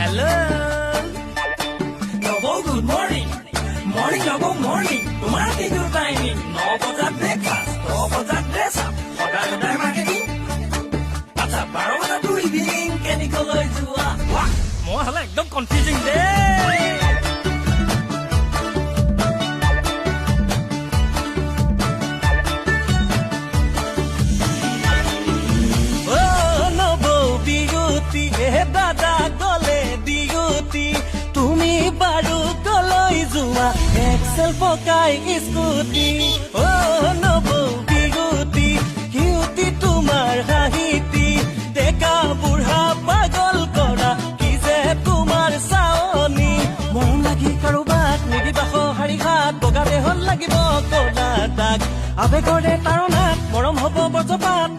Hello. Nobo, good morning. Morning, Nobo, morning. Tomorrow is your timing. Nobo that breakfast. Nobo that dress up. Hoda marketing. Acha, baro na tu evening. Can you go to Wah. Mo hala ekdom confusing day. দাদা গলে duty তুমি বাৰু গলৈ যোৱা Excel পকাই scooty ও নবৌ beauty cutie তোমাৰ হাঁহিটি ডেকা বুঢ়া পাগল কৰা কি যে তোমাৰ চাৱনি মৰম লাগি কাৰোবাক নিদিবা সঁহাৰি হাত বগা দেহত লাগিব কলা দাগ আবেগৰে তাৰণাত মৰম হ'ব বজ্ৰপাত